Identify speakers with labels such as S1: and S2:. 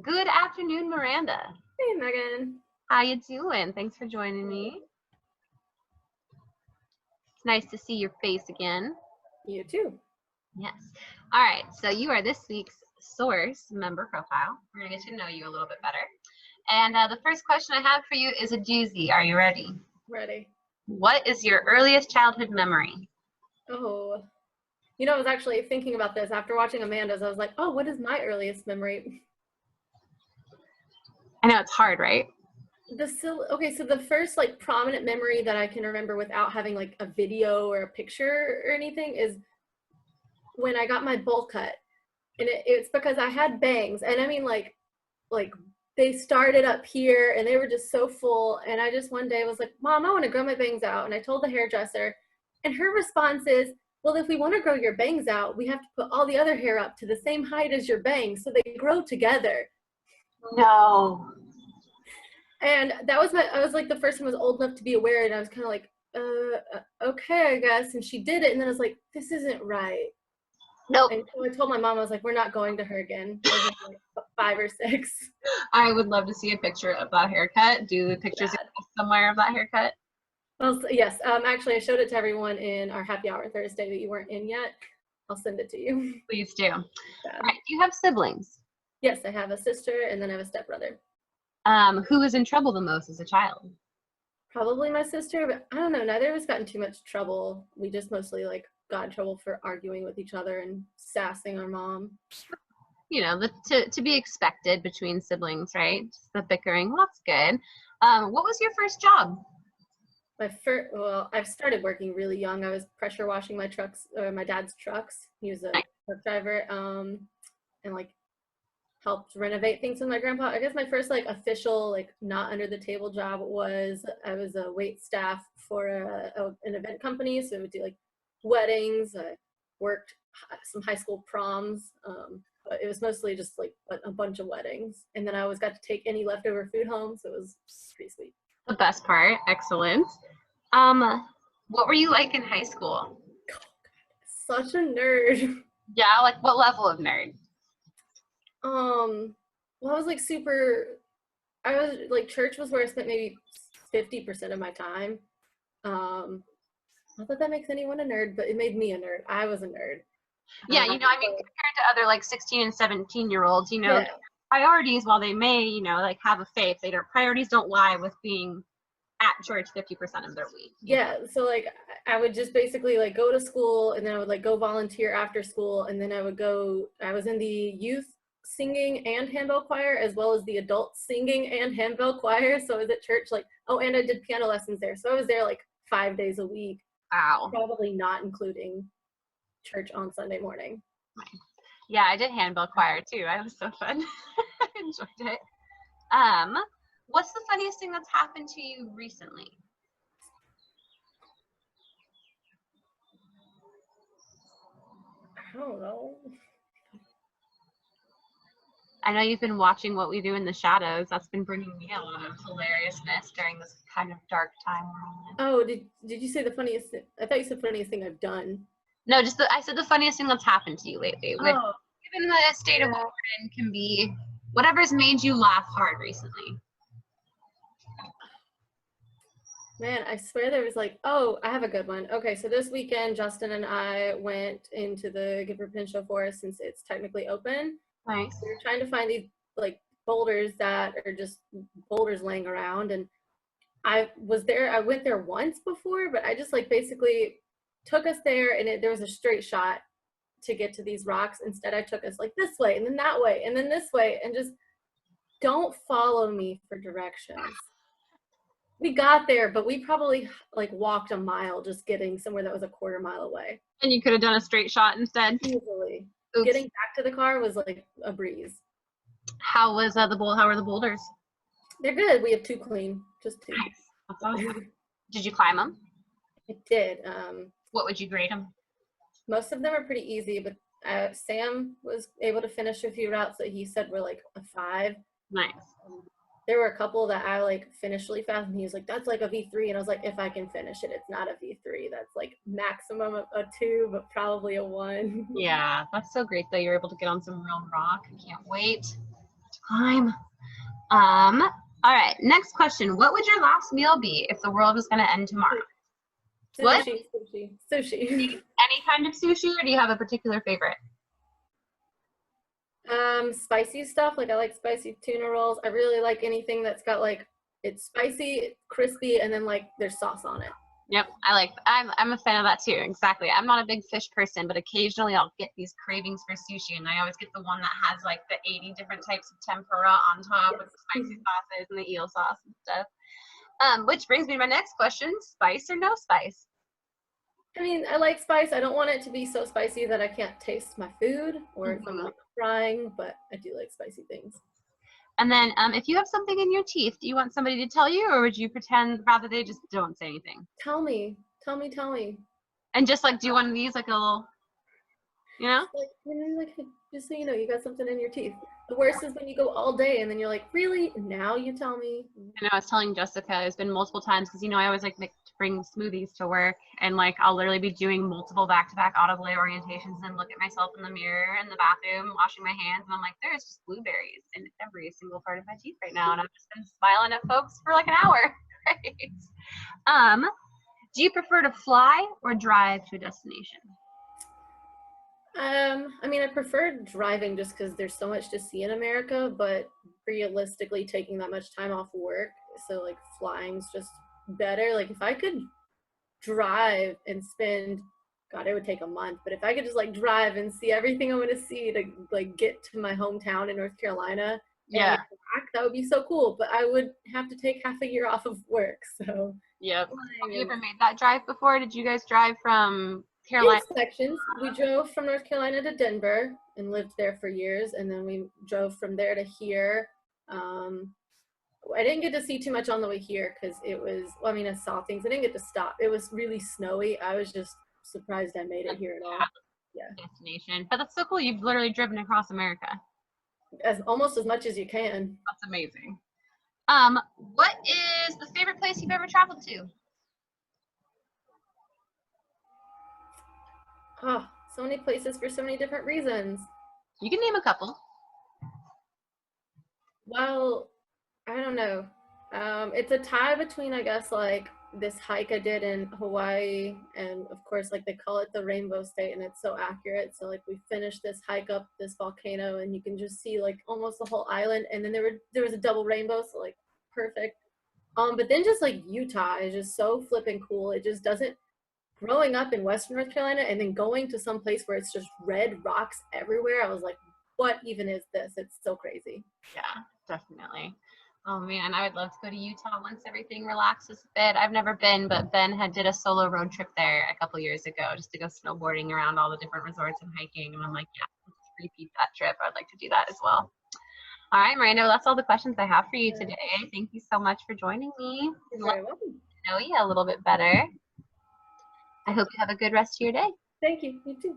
S1: Good afternoon, Miranda.
S2: Hey, Megan.
S1: How you doing? Thanks for joining me. It's nice to see your face again.
S2: You too.
S1: Yes. All right. So you are this week's Source member profile. We're going to get to know you a little bit better. And the first question I have for you is a doozy. Are you ready?
S2: Ready.
S1: What is your earliest childhood memory?
S2: Oh, I was actually thinking about this after watching Amanda's. I was like, oh, what is my earliest memory?
S1: I know it's hard, right?
S2: Okay, so the first prominent memory that I can remember without having like a video or a picture or anything is when I got my bowl cut. And it's because I had bangs. And I mean like they started up here and they were just so full. And I just one day was like, Mom, I want to grow my bangs out. And I told the hairdresser, and her response is, well, if we want to grow your bangs out, we have to put all the other hair up to the same height as your bangs so they grow together.
S1: No.
S2: And that was I was like the first time I was old enough to be aware, and I was kind of like, okay, I guess. And she did it, and then I was like, this isn't right.
S1: Nope.
S2: And so I told my mom, I was like, we're not going to her again. I was like 5 or 6.
S1: I would love to see a picture of that haircut. Do pictures somewhere of that haircut?
S2: Well, yes. Actually, I showed it to everyone in our happy hour Thursday that you weren't in yet. I'll send it to you.
S1: Please do. All right. Do you have siblings?
S2: Yes, I have a sister, and then I have a stepbrother.
S1: Who was in trouble the most as a child?
S2: Probably my sister, but I don't know. Neither of us got in too much trouble. We just mostly got in trouble for arguing with each other and sassing our mom.
S1: You know, to be expected between siblings, right? Just the bickering. Well, that's good. What was your first job?
S2: I've started working really young. I was pressure washing my dad's trucks. He was a truck driver, and helped renovate things with my grandpa. I guess my first official not under the table job was I was a wait staff for an event company, so I would do weddings. I worked some high school proms, but it was mostly just a bunch of weddings. And then I always got to take any leftover food home, so it was pretty sweet.
S1: The best part. Excellent. What were you like in high school?
S2: Such a nerd.
S1: Yeah, what level of nerd?
S2: Well, I was church was where I spent maybe 50% of my time. Not that that makes anyone a nerd, but it made me a nerd. I was a nerd.
S1: Yeah, compared to other 16 and 17-year-olds, priorities, while they may, have a faith, their priorities don't lie with being at church 50% of their week.
S2: Yeah, so I would just basically go to school, and then I would go volunteer after school, and then I was in the youth singing and handbell choir, as well as the adult singing and handbell choir. So I was at church and I did piano lessons there. So I was there 5 days a week.
S1: Wow.
S2: Probably not including church on Sunday morning.
S1: Yeah, I did handbell choir too. It was so fun. I enjoyed it. What's the funniest thing that's happened to you recently?
S2: I don't know.
S1: I know you've been watching What We Do in the Shadows. That's been bringing me a lot of hilariousness during this kind of dark time we're in.
S2: Oh, did you say the funniest thing? I thought you said funniest thing I've done.
S1: No, I said the funniest thing that's happened to you lately. Which, given the state of what we're in, can be whatever's made you laugh hard recently.
S2: Man, I swear there was I have a good one. Okay, so this weekend, Justin and I went into the Gifford Pinchot Forest since it's technically open.
S1: Nice.
S2: We were trying to find these boulders that are just boulders laying around, and I went there once before, but I just basically took us there, and there was a straight shot to get to these rocks. Instead, I took us this way and then that way and then this way, and just don't follow me for directions. We got there, but we probably walked a mile just getting somewhere that was a quarter mile away.
S1: And you could have done a straight shot instead.
S2: Easily.
S1: Oops.
S2: Getting back to the car was a breeze.
S1: How were the boulders?
S2: They're good. We have 2 clean, just 2.
S1: Nice. That's awesome. Did you climb them?
S2: I did.
S1: What would you grade them?
S2: Most of them are pretty easy, but Sam was able to finish a few routes that he said were a 5.
S1: Nice.
S2: There were a couple that I finished really fast, and he was like, that's a V3, and I was like, if I can finish it, it's not a V3. That's maximum a 2, but probably a 1.
S1: Yeah, that's so great that you're able to get on some real rock. I can't wait to climb. All right, next question. What would your last meal be if the world was going to end tomorrow? What?
S2: Sushi.
S1: Any kind of sushi, or do you have a particular favorite?
S2: Spicy stuff. Like I like spicy tuna rolls. I really like anything that's got like, it's spicy, crispy, and then like there's sauce on it.
S1: Yep, I'm a fan of that too. Exactly. I'm not a big fish person, but occasionally I'll get these cravings for sushi, and I always get the one that has like the 80 different types of tempura on top with the spicy sauces and the eel sauce and stuff. Which brings me to my next question: spice or no spice?
S2: I mean, I like spice. I don't want it to be so spicy that I can't taste my food or if I'm like frying, but I do like spicy things.
S1: And then if you have something in your teeth, do you want somebody to tell you, or would you pretend rather they just don't say anything?
S2: Tell me.
S1: And just like do one of these, like a little, you know?
S2: Like just so you know, you got something in your teeth. The worst is when you go all day and then you're like, really? Now you tell me?
S1: And I was telling Jessica, it's been multiple times because, you know, I always like to bring smoothies to work, and like I'll literally be doing multiple back-to-back audible orientations and look at myself in the mirror in the bathroom, washing my hands, and I'm like, there's just blueberries in every single part of my teeth right now, and I've just been smiling at folks for like an hour. Right? Do you prefer to fly or drive to a destination?
S2: I mean, I prefer driving just because there's so much to see in America, but realistically taking that much time off work, so like flying's just better. Like if I could drive and spend, God, it would take a month, but if I could just like drive and see everything I want to see to like get to my hometown in North Carolina and back, that would be so cool. But I would have to take half a year off of work. So
S1: yep. Have you ever made that drive before? Did you guys drive from Carolina?
S2: In sections. We drove from North Carolina to Denver and lived there for years, and then we drove from there to here. I didn't get to see too much on the way here because it was, well, I mean, I saw things. I didn't get to stop. It was really snowy. I was just surprised I made it here at all. Yeah.
S1: Destination. But that's so cool. You've literally driven across America.
S2: Almost as much as you can.
S1: That's amazing. What is the favorite place you've ever traveled to?
S2: Oh, so many places for so many different reasons.
S1: You can name a couple.
S2: Well, I don't know. It's a tie between, I guess, like this hike I did in Hawaii, and of course, like they call it the Rainbow State, and it's so accurate. So like we finished this hike up this volcano, and you can just see like almost the whole island, and then there was a double rainbow, so like perfect. But then just like Utah is just so flipping cool. It just doesn't. Growing up in Western North Carolina and then going to some place where it's just red rocks everywhere, I was like, what even is this? It's so crazy.
S1: Yeah, definitely. Oh man, I would love to go to Utah once everything relaxes a bit. I've never been, but Ben did a solo road trip there a couple years ago just to go snowboarding around all the different resorts and hiking. And I'm like, yeah, let's repeat that trip. I'd like to do that as well. All right, Miranda, well, that's all the questions I have for you today. Thank you so much for joining me.
S2: You're very welcome.
S1: Know you a little bit better. I hope you have a good rest of your day.
S2: Thank you. You too.